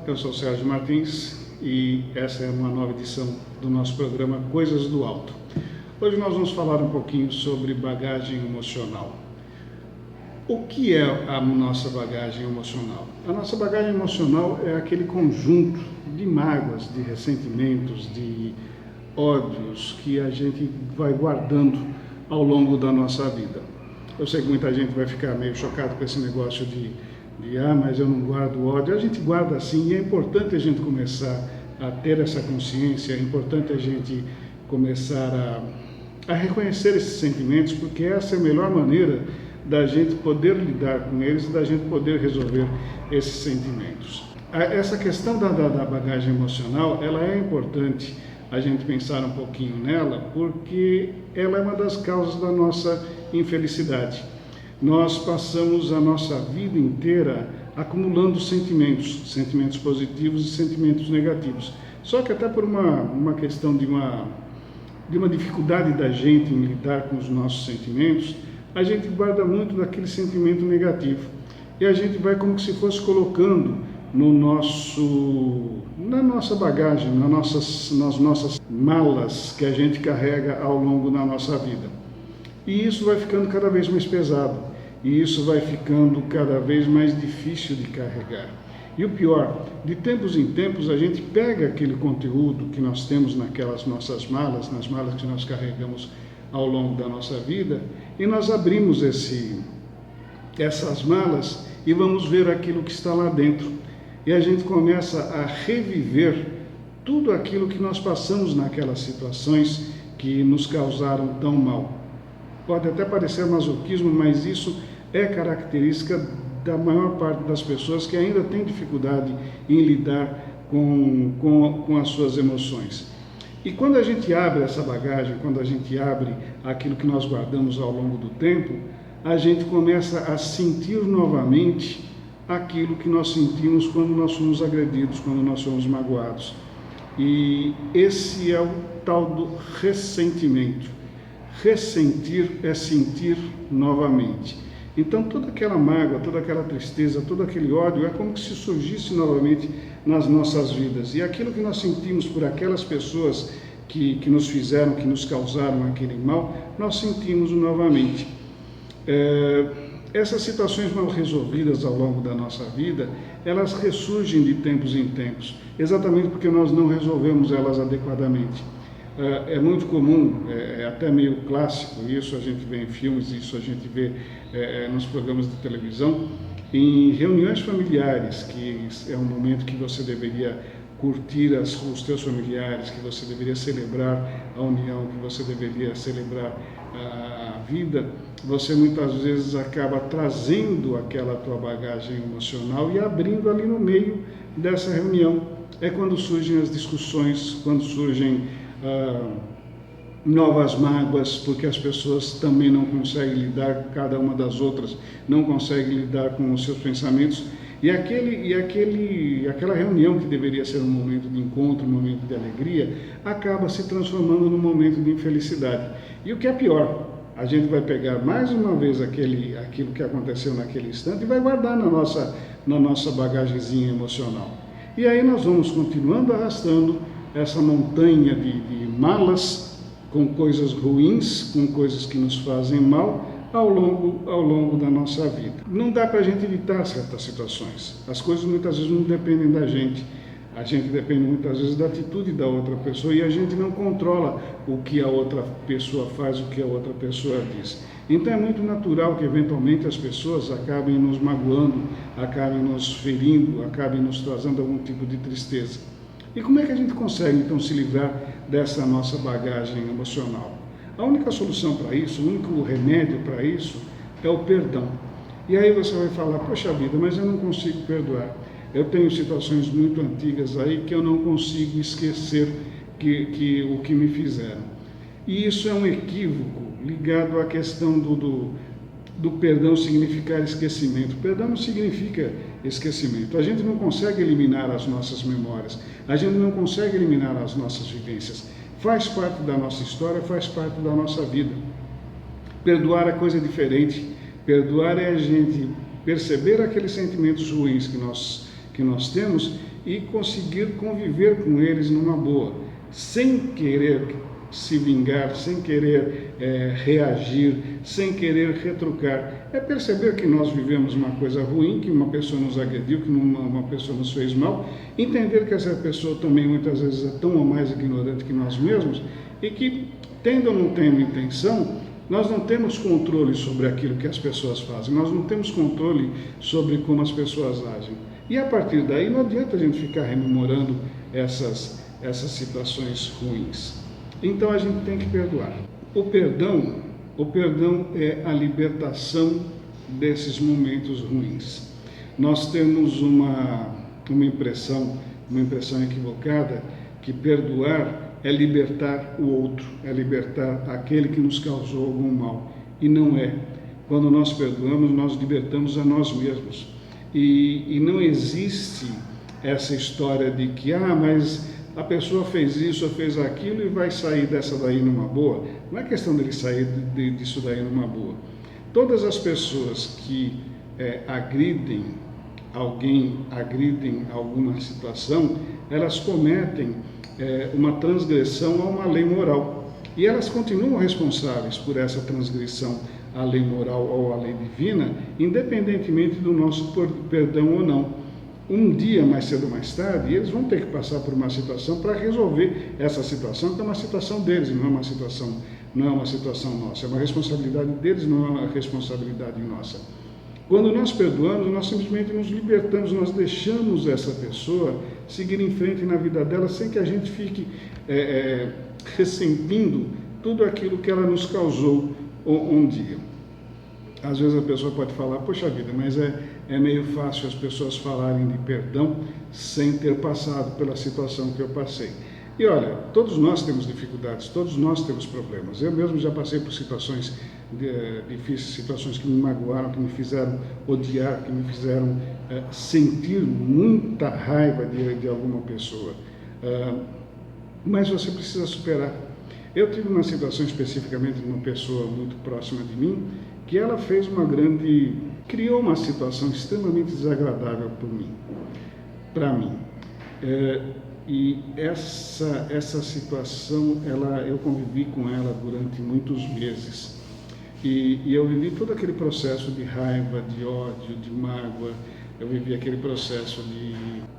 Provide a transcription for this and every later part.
eu sou Sérgio Martins e essa é uma nova edição do nosso programa Coisas do Alto. Hoje nós vamos falar um pouquinho sobre bagagem emocional. O que é a nossa bagagem emocional? A nossa bagagem emocional é aquele conjunto de mágoas, de ressentimentos, de ódios que a gente vai guardando ao longo da nossa vida. Eu sei que muita gente vai ficar meio chocado com esse negócio mas eu não guardo ódio. A gente guarda sim, e é importante a gente começar a ter essa consciência, é importante a gente começar a reconhecer esses sentimentos, porque essa é a melhor maneira da gente poder lidar com eles, da gente poder resolver esses sentimentos. Essa questão da bagagem emocional, ela é importante a gente pensar um pouquinho nela, porque ela é uma das causas da nossa infelicidade. Nós passamos a nossa vida inteira acumulando sentimentos positivos e sentimentos negativos. Só que até por uma questão de uma dificuldade da gente em lidar com os nossos sentimentos, a gente guarda muito daquele sentimento negativo. E a gente vai como se fosse colocando na nossa bagagem, nas nossas malas que a gente carrega ao longo da nossa vida. E isso vai ficando cada vez mais pesado, e isso vai ficando cada vez mais difícil de carregar. E o pior, de tempos em tempos a gente pega aquele conteúdo que nós temos naquelas nossas malas, nas malas que nós carregamos ao longo da nossa vida, e nós abrimos essas malas e vamos ver aquilo que está lá dentro. E a gente começa a reviver tudo aquilo que nós passamos naquelas situações que nos causaram tão mal. Pode até parecer masoquismo, mas isso é característica da maior parte das pessoas que ainda tem dificuldade em lidar com as suas emoções. E quando a gente abre essa bagagem, quando a gente abre aquilo que nós guardamos ao longo do tempo, a gente começa a sentir novamente aquilo que nós sentimos quando nós fomos agredidos, quando nós fomos magoados. E esse é o tal do ressentimento. Ressentir é sentir novamente. Então toda aquela mágoa, toda aquela tristeza, todo aquele ódio é como se surgisse novamente nas nossas vidas. E aquilo que nós sentimos por aquelas pessoas que nos fizeram, que nos causaram aquele mal, nós sentimos novamente. Essas situações mal resolvidas ao longo da nossa vida, elas ressurgem de tempos em tempos, exatamente porque nós não resolvemos elas adequadamente. É muito comum, é até meio clássico, isso a gente vê em filmes, isso a gente vê nos programas de televisão, em reuniões familiares, que é um momento que você deveria curtir os teus familiares, que você deveria celebrar a união, que você deveria celebrar a vida, você muitas vezes acaba trazendo aquela tua bagagem emocional e abrindo ali no meio dessa reunião. É quando surgem as discussões, quando surgem novas mágoas, porque as pessoas também não conseguem lidar, cada uma das outras não consegue lidar com os seus pensamentos, e aquela reunião que deveria ser um momento de encontro, um momento de alegria, acaba se transformando num momento de infelicidade. E o que é pior, a gente vai pegar mais uma vez aquilo que aconteceu naquele instante e vai guardar na nossa bagagenzinha emocional. E aí nós vamos continuando arrastando essa montanha de malas com coisas ruins, com coisas que nos fazem mal ao longo da nossa vida. Não dá para a gente evitar certas situações. As coisas muitas vezes não dependem da gente. A gente depende muitas vezes da atitude da outra pessoa e a gente não controla o que a outra pessoa faz, o que a outra pessoa diz. Então é muito natural que eventualmente as pessoas acabem nos magoando, acabem nos ferindo, acabem nos trazendo algum tipo de tristeza. E como é que a gente consegue, então, se livrar dessa nossa bagagem emocional? A única solução para isso, o único remédio para isso é o perdão. E aí você vai falar, poxa vida, mas eu não consigo perdoar. Eu tenho situações muito antigas aí que eu não consigo esquecer o que me fizeram. E isso é um equívoco ligado à questão do perdão significar esquecimento. Perdão não significa esquecimento. A gente não consegue eliminar as nossas memórias, a gente não consegue eliminar as nossas vivências. Faz parte da nossa história, faz parte da nossa vida. Perdoar é coisa diferente. Perdoar é a gente perceber aqueles sentimentos ruins que nós temos e conseguir conviver com eles numa boa, sem querer se vingar, sem querer reagir, sem querer retrucar. É perceber que nós vivemos uma coisa ruim, que uma pessoa nos agrediu, que uma pessoa nos fez mal, entender que essa pessoa também muitas vezes é tão ou mais ignorante que nós mesmos e que, tendo ou não tendo intenção, nós não temos controle sobre aquilo que as pessoas fazem, nós não temos controle sobre como as pessoas agem. E a partir daí não adianta a gente ficar rememorando essas situações ruins. Então a gente tem que perdoar. O perdão é a libertação desses momentos ruins. Nós temos uma impressão equivocada que perdoar é libertar o outro, é libertar aquele que nos causou algum mal. E não é. Quando nós perdoamos, nós libertamos a nós mesmos. E não existe essa história de que, mas a pessoa fez isso ou fez aquilo e vai sair dessa daí numa boa. Não é questão dele sair disso daí numa boa. Todas as pessoas que agridem alguém, agridem alguma situação, elas cometem uma transgressão a uma lei moral. E elas continuam responsáveis por essa transgressão à lei moral ou à lei divina, independentemente do nosso perdão ou não. Um dia, mais cedo ou mais tarde, eles vão ter que passar por uma situação para resolver essa situação, que é uma situação deles, não é uma situação nossa. É uma responsabilidade deles, não é uma responsabilidade nossa. Quando nós perdoamos, nós simplesmente nos libertamos, nós deixamos essa pessoa seguir em frente na vida dela sem que a gente fique ressentindo tudo aquilo que ela nos causou um dia. Às vezes a pessoa pode falar, poxa vida, mas é meio fácil as pessoas falarem de perdão sem ter passado pela situação que eu passei. E olha, todos nós temos dificuldades, todos nós temos problemas. Eu mesmo já passei por situações difíceis, situações que me magoaram, que me fizeram odiar, que me fizeram sentir muita raiva de alguma pessoa. Mas você precisa superar. Eu tive uma situação especificamente de uma pessoa muito próxima de mim, que ela criou uma situação extremamente desagradável para mim. E essa situação, eu convivi com ela durante muitos meses. E eu vivi todo aquele processo de raiva, de ódio, de mágoa. Eu vivi aquele processo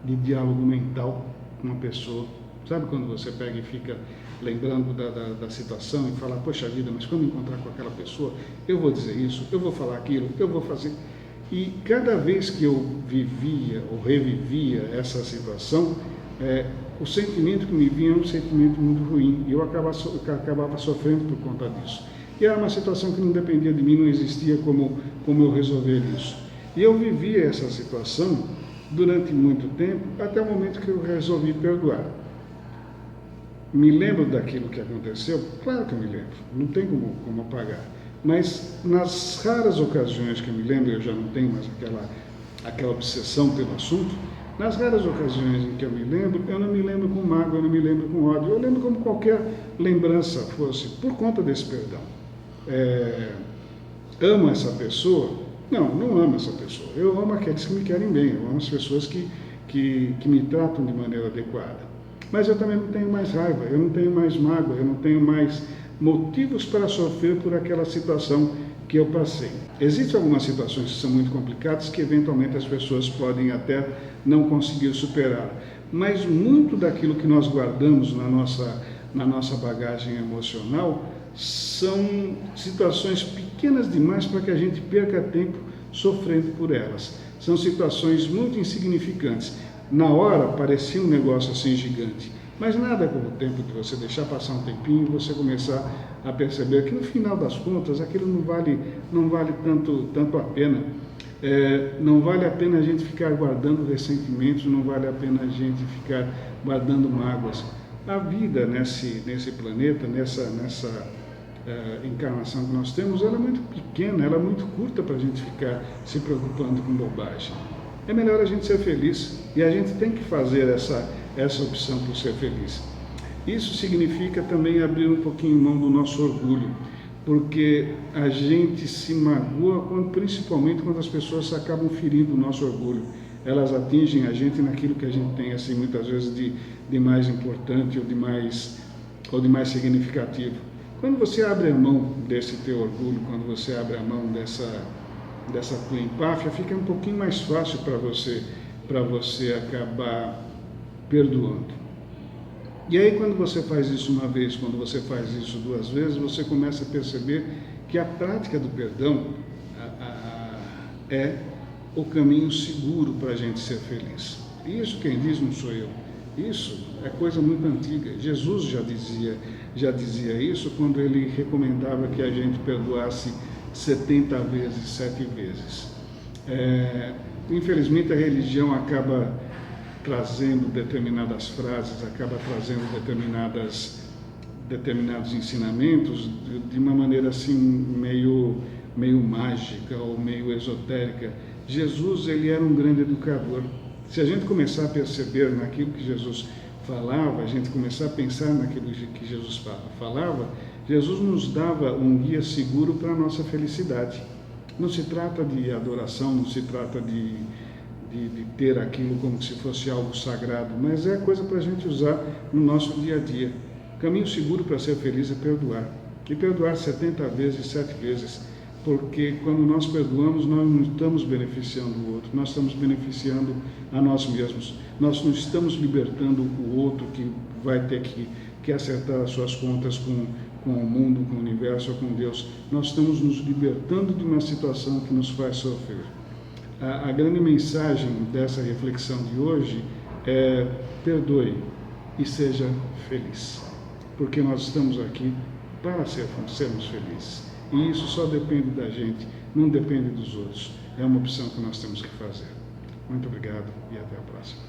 de diálogo mental com uma pessoa. Sabe quando você pega e fica lembrando da situação e fala, poxa vida, mas quando encontrar com aquela pessoa, eu vou dizer isso, eu vou falar aquilo, eu vou fazer. E cada vez que eu vivia ou revivia essa situação, o sentimento que me vinha era um sentimento muito ruim e eu acabava sofrendo por conta disso. E era uma situação que não dependia de mim, não existia como eu resolver isso. E eu vivia essa situação durante muito tempo, até o momento que eu resolvi perdoar. Me lembro daquilo que aconteceu? Claro que eu me lembro, não tem como apagar. Mas nas raras ocasiões que eu me lembro, eu já não tenho mais aquela obsessão pelo assunto, nas raras ocasiões em que eu não me lembro com mágoa, eu não me lembro com ódio, eu lembro como qualquer lembrança fosse, por conta desse perdão. Amo essa pessoa? Não amo essa pessoa. Eu amo aqueles que me querem bem, eu amo as pessoas que me tratam de maneira adequada. Mas eu também não tenho mais raiva, eu não tenho mais mágoa, eu não tenho mais motivos para sofrer por aquela situação que eu passei. Existem algumas situações que são muito complicadas que eventualmente as pessoas podem até não conseguir superar, mas muito daquilo que nós guardamos na nossa bagagem emocional são situações pequenas demais para que a gente perca tempo sofrendo por elas. São situações muito insignificantes. Na hora parecia um negócio assim gigante, mas nada como o tempo de você deixar passar um tempinho e você começar a perceber que no final das contas aquilo não vale tanto a pena. Não vale a pena a gente ficar guardando ressentimentos, não vale a pena a gente ficar guardando mágoas. A vida nesse planeta, nessa encarnação que nós temos, ela é muito pequena, ela é muito curta para a gente ficar se preocupando com bobagem. É melhor a gente ser feliz e a gente tem que fazer essa opção por ser feliz. Isso significa também abrir um pouquinho mão do nosso orgulho, porque a gente se magoa principalmente quando as pessoas acabam ferindo o nosso orgulho. elas atingem a gente naquilo que a gente tem, assim, muitas vezes de mais importante ou de mais significativo. Quando você abre a mão desse teu orgulho, quando você abre a mão dessa tua empáfia, fica um pouquinho mais fácil para você acabar perdoando. E aí, quando você faz isso uma vez, quando você faz isso duas vezes, você começa a perceber que a prática do perdão é o caminho seguro para a gente ser feliz. E isso quem diz não sou eu. Isso é coisa muito antiga. Jesus já dizia isso quando ele recomendava que a gente perdoasse 70 vezes, 7 vezes. Infelizmente, a religião acaba trazendo determinadas frases, acaba trazendo determinados ensinamentos de uma maneira assim meio mágica ou meio esotérica. Jesus, ele era um grande educador. Se a gente começar a perceber naquilo que Jesus falava, a gente começar a pensar naquilo que Jesus falava, Jesus nos dava um guia seguro para a nossa felicidade. Não se trata de adoração, não se trata de ter aquilo como se fosse algo sagrado, mas é coisa para a gente usar no nosso dia a dia. O caminho seguro para ser feliz é perdoar. E perdoar 70 vezes, 7 vezes, porque quando nós perdoamos, nós não estamos beneficiando o outro, nós estamos beneficiando a nós mesmos. Nós não estamos libertando o outro que vai ter que acertar as suas contas com o mundo, com o universo ou com Deus. Nós estamos nos libertando de uma situação que nos faz sofrer. A grande mensagem dessa reflexão de hoje é: perdoe e seja feliz, porque nós estamos aqui para sermos felizes. E isso só depende da gente, não depende dos outros. É uma opção que nós temos que fazer. Muito obrigado e até a próxima.